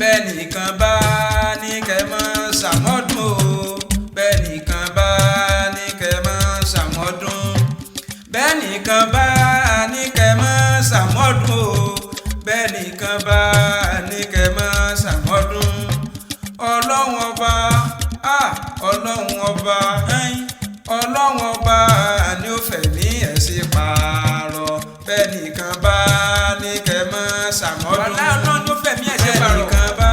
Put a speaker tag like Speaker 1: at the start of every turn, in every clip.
Speaker 1: bẹ́ẹ̀ nìkan bá ní kẹ́ mọ́ ṣàmọ́dún o bẹ́ẹ̀ nìkan bá ní kẹ́ mọ́ ṣàmọ́dún bẹ́ẹ̀ nìkan bá ní kẹ́ mọ́ ṣàmọ́dún o bẹ́ẹ̀ nìkan bá ní kẹ́ mọ́ ṣàmọ́dún ọlọ́run ọba ọlọ́run ọba ọlọ́run ọba ni ó fẹ̀mí ẹ̀ sí pààrọ̀ bẹ́ẹ̀ nìkan bá ní kẹ́ mọ́ ṣàmọ́dún ọlọ́run ló fẹ̀mí ẹ̀ sí pààrọ̀ bẹ́ẹ̀ nìkan bá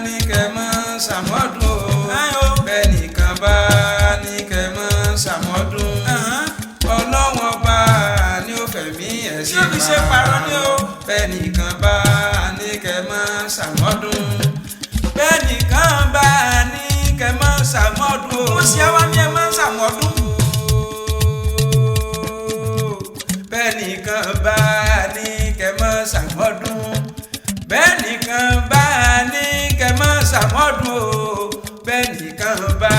Speaker 1: ní kẹ́ mọ́ ṣàmọ́dún o bẹ́ẹ̀ nìkan bá ní kẹ́ mọ́ ṣàmọ́dún ọlọ́run ọba ni ó fẹ̀mí ẹ̀ sí pààrọ̀ bẹ́ẹ̀ nìkan bá ní kẹ́ mọ́ ṣàmọ́dún bẹ́ẹ̀ nìkan bá ní kẹ́ mọ́ ṣàmọ́dún o. ó ṣe wá ní ẹ mọ́ ṣàmọ́dún. bẹ́ẹ̀ nìkan bá ní kẹ́ mọ́ ṣàmọ́dún. bẹ́ẹ̀ nìkan bá ní kẹ́ mọ́ ṣàmọ́dún o. bẹ́ẹ̀ nìkan bá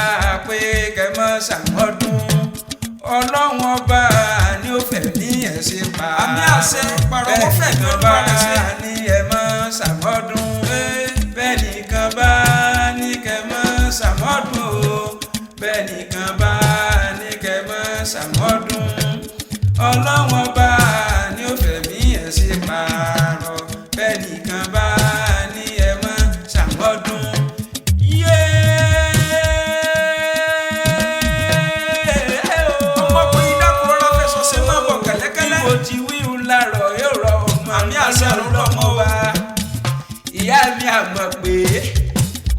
Speaker 1: pé kẹ́ mọ́ ṣàmọ́dún. ọlọ́run ọba ni ó fẹ̀mí ẹ̀ sí pààrọ̀. àmì àṣẹ pààrọ̀ ó fẹ̀mí ọba ní ẹ mọ́ ṣàmọ́dún. bẹ́ẹ̀ nìkan bá ní kẹ́ mọ́ ṣàmọ́dún o bẹ́ẹ̀ nìkan bá ní kẹ́ mọ́ ṣàmọ́dún ọlọ́run ọba ni ó fẹ̀mí ẹ̀ sí pààrọ̀ bẹ́ẹ̀ nìkan bá ní ẹ mọ́ ṣàmọ́dún. ọmọkùnrin dákúrọ́ lọ́fẹ̀sọ̀ ṣe máa bọ̀ kẹ́lẹ́kẹ́lẹ́. ibo ti wíwú lárọ̀ yóò rọ ọmọ àmì àṣẹ ọlọ́mọ wa ìyá mi àmọ̀ pé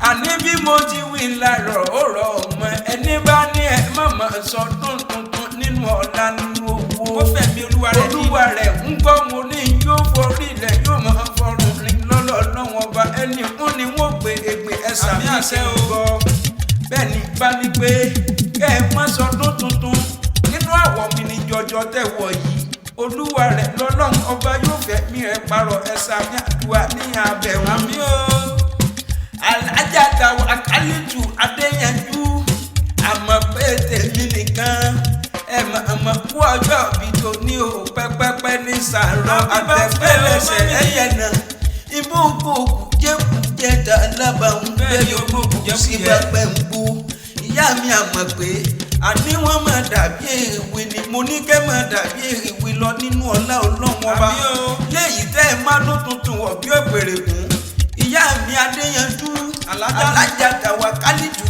Speaker 1: àní bí mo ti wí lárọ̀ ó rọ ọmọ ẹni bá ní ẹ mọ̀mọ́ sọdún tuntun nínú ọ̀la nínú owó. ó fẹ̀mí olúwa rẹ̀ ń gbọ́ mo ní yóò forí ilẹ̀ yóò mọ̀ fọrùn rìn lọ́lọ́ lọ́wọ́ ọba ẹni fún ni wọ́n gbé ègbè ẹ̀sà mi àṣẹ ògbọ́. bẹ́ẹ̀ ni bá ní pé kẹ́ ẹ mọ́ sọdún tuntun nínú àwọ̀ mi ní jọjọ tẹ̀wọ̀ yìí olúwa rẹ̀ lọ́lọ́run ọba yóò fẹ̀mí rẹ̀ parọ́ ẹ̀sà mi àdúrà ní abẹ̀wò. àmì o alájà tàwọn akálítù adéyanjú àmọ́ pé tèmi nìkan àmọ́ kú ọjọ́ bí tó ní o pẹ́pẹ́pẹ́ ní sàárọ̀ àtẹ̀pẹ́lẹsẹ̀ ẹ̀yẹ náà ibú gbòòkù jẹ́kù jẹ́ta lábàáhùn bẹ́ẹ̀ yóò gbòòkù sí pẹ́pẹ́ ń bú ìyá mi àmọ́ pé àní wọ́n máa dàbí èrìwé ni mo ní kẹ́ máa dàbí èrìwé lọ nínú ọlá ọlọ́run ọba léyìí tẹ́ ẹ má ló tuntun wọ̀ bí òpèrè kún ìyá mi adéyanjú alájà tàwa kálíjù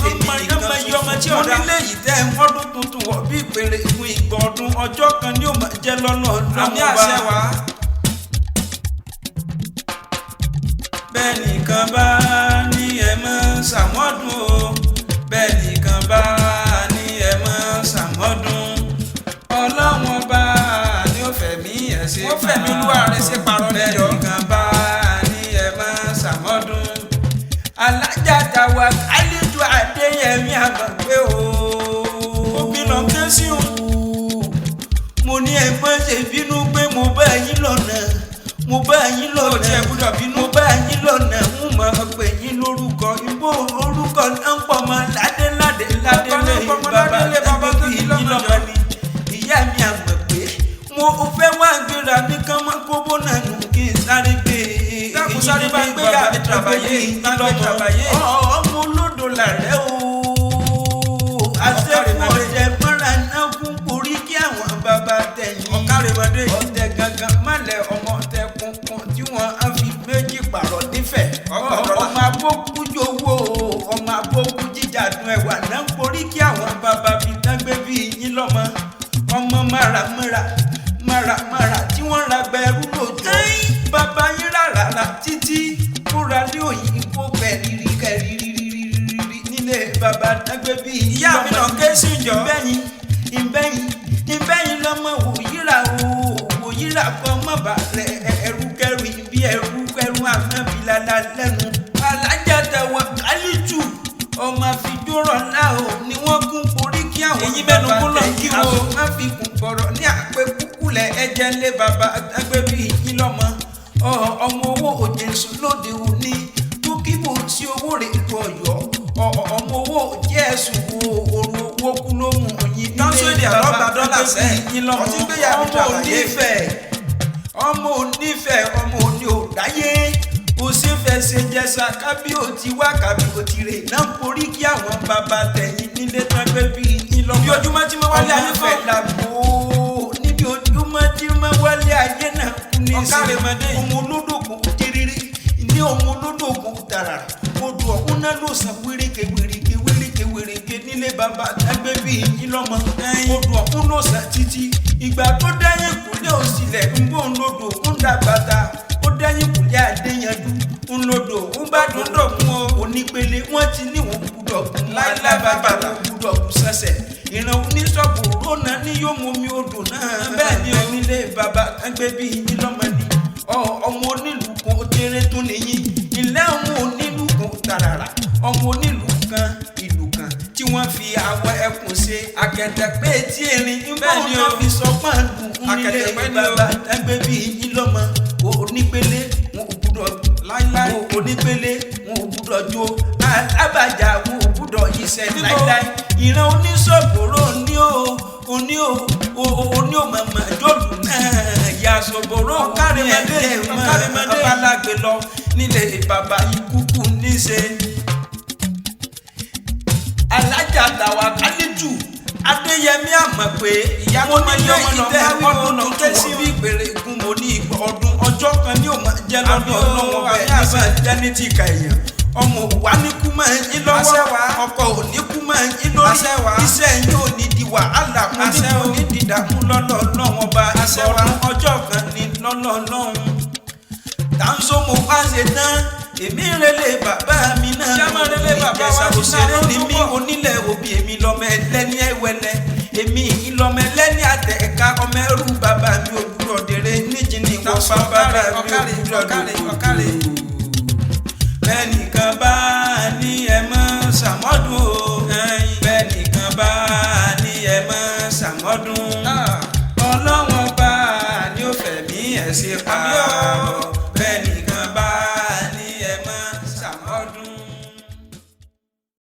Speaker 1: tèmi nìkan tuntun mo nílé yìí tẹ́ ẹ mọ́dún tuntun wọ̀ bí ìpèrè fún ìgbọ̀n ọdún ọjọ́ kan ni ó máa jẹ́ lọ́nà ọlọ́run ọba. bẹ́ẹ̀ nìkan bá ní ẹ mọ́ ṣàmọ́dún o bẹ́ẹ̀ nìkan bá ní ẹ mọ́ ṣàmọ́dún ọlọ́run ọba ni ó fẹ̀mí ẹ̀ ṣe pààrọ̀ ó fẹ̀mí olúwa rẹ̀ ṣe pààrọ̀ níjọ́ bẹ́ẹ̀ nìkan bá ní ẹ mọ́ ṣàmọ́dún alájà tàwa kálíjù adéyẹmí àgbàgbé o òbí lọ ké sí o mo ní ẹgbẹ́ ṣe bínú pé mo bá yín lọ́nà mo bá yín lọ́nà mo bá yín lọ́nà ń mọ̀ pé yín lórúkọ ìbò orúkọ náà ń pọ̀ mọ́ ládéládé lé bàbá tó yín lọ́mọ ni ìyá mi àmọ̀ pé mo fẹ́ wá gbéra ní kánmọ́ kóbó náà nù kí n sáré gbé èyí ní bàbá tàbáyé ọmọ olódò làrẹ́ o àṣẹ́fún ọ̀jẹ̀ mọ́ra náà kún orí kí àwọn bàbá tẹ̀yìn ọ̀tẹ̀ gangan mọ́lẹ̀ ọmọ tẹ kunkun tí wọ́n á fi méjì pààrọ̀ nífẹ̀ẹ́ ọmọ abókú jowó ọmọ abókú jíjà dùn ẹ̀wà náà ń porí kí àwọn bàbá fi dágbé bí yín lọ́mọ ọmọ máramá tí wọ́n ra gbẹrú lójó bàbá yín rárá títí kúra lé òyìnbó kẹrìírí nílé bàbá dágbé bí ìyá mi náà ké sí ìjọ ìbẹ́yìn lọ́mọ wòyíra kọ́ mọ́ bàrẹ̀ ẹrúkẹrù ibi ẹrúkẹrù àmọ́bìlálà lẹ́nu alájà tẹ̀wọ̀ kálíjù ọmọ àfijọ́rọ̀ náà ò ní wọ́n kún orí kí àwọn bàbá tẹ̀yìn àwọn má fi kún bọ̀rọ̀ ní àpé kúkúlẹ̀ ẹ̀jẹ̀ lé bàbá dágbé bí yín lọ́mọ ọmọ owó òjèṣù lóde òní dúkìbò tí owó rẹ̀ lu ọ̀yọ́ ọmọ owó jẹ́ ẹ̀sùn òru owó kú ló mú òyìn nílé bàbá dágbé bí yín lọ́mọ ọmọ onífẹ̀ẹ́ ọmọ òní òdáyé ó sì fẹ́ sí ṣe jẹsà kábí ò ti wá kábí ò ti rè náà borí kí àwọn bàbá tẹ̀yìn nílé tán gbé bí yín lọ́mọ.
Speaker 2: bí ojúmọ́ tí mo wálé ayé
Speaker 1: fẹ́ làbò níbi ojúmọ́ tí mo wálé ayé náà kú ní
Speaker 2: ọ̀kárẹ̀mọdé
Speaker 1: ọmọ olódògùn tiriri ní ọmọ olódògùn tààrà odò ọ̀hún náà ló san wíríkè wíríkè wíríkè wíríkè nílé bàbá ẹgbẹ́ bí yín lọ́mọ odò ọ̀hún ló san títí ìgbà tó dẹ́yìn kúlẹ̀ òsìlẹ̀ ń bò ń lodò ń dàgbàtà ó dẹ́yìn kúlẹ̀ àdéyanjú ń lodò ń bá dúndọ̀ kún o onípele wọ́n ti ní wọn gbúdọ̀ kún láìláì bàbá wọn gbúdọ̀ kún sẹ́sẹ̀ ìran oníṣọ́bù rónà ní yóò mú omi odò náà bẹ́ẹ̀ ni onílé bàbá ẹgbẹ́ bí yín lọ́mọ ni ọmọ onílù kan òjèrè tún nìyí ilé ọmọ onílù kan tàràrà ọmọ onílù kan ìlú kan tí wọ́n fi àwọn ẹkùn ṣe akẹtẹpẹ tí erin bẹ́ẹ̀ ni ó fi sọ pàǹdù nílé bàbá ẹgbẹ́ bí yín lọ́mọ onípele wọn ò gbúdọ̀ láíláí onípele wọn ò gbúdọ̀ jó alábàjá wọn ò gbúdọ̀ iṣẹ́ láíláí ìran oníṣòbòrò ní o màmá jòlù náà yasọ̀bòrò ọ̀kárẹ̀mọdé ọ̀bálágbé lọ nílé bàbá ikúkú níṣe. alájà tàwa kálíjù adéyẹmí àmọ̀ pé ìyàwó nílé ìdẹ́ ọdún tuntun sí ìpèrè gun mo ní ọdún ọjọ́ kan ní òun jẹ́ lọ́dún ọlọ́wọ́ bẹ́ẹ̀ nígbà jẹ́ni ti kà èèyàn ọmọ wa ní kú máa ń yín lọ́wọ́ ọkọ ò ní kú máa ń yín lórí iṣẹ́ yín ò ní di wàhálà mo ní kò ní dìdàmú lọ́lọ́ lọ́wọ́ bá ọdún ọjọ́ kan ní lọ́lọ́ lọ́hùn. tàǹsó mo wá ṣe tán èmi rẹlẹ bàbá mi náà ìjẹsà òṣèré ni mí onílẹ̀ òbí èmi lọ́mọ ẹlẹ́ni ẹ̀wẹ̀lẹ̀ èmi ìlọ́mọ ẹlẹ́ni àtẹ̀ka ọmọ ẹrú bàbá mi òwúrọ̀ dèrè níjìnnì wọ́n bàbá mi òwúrọ̀ dèrè bẹ́ẹ̀nìkan bá ní ẹ mọ́ ṣàmọ́dún o bẹ́ẹ̀nìkan bá ní ẹ mọ́ ṣàmọ́dún ọlọ́wọ́n bá ní ó fẹ̀mí ẹ̀ ṣe pa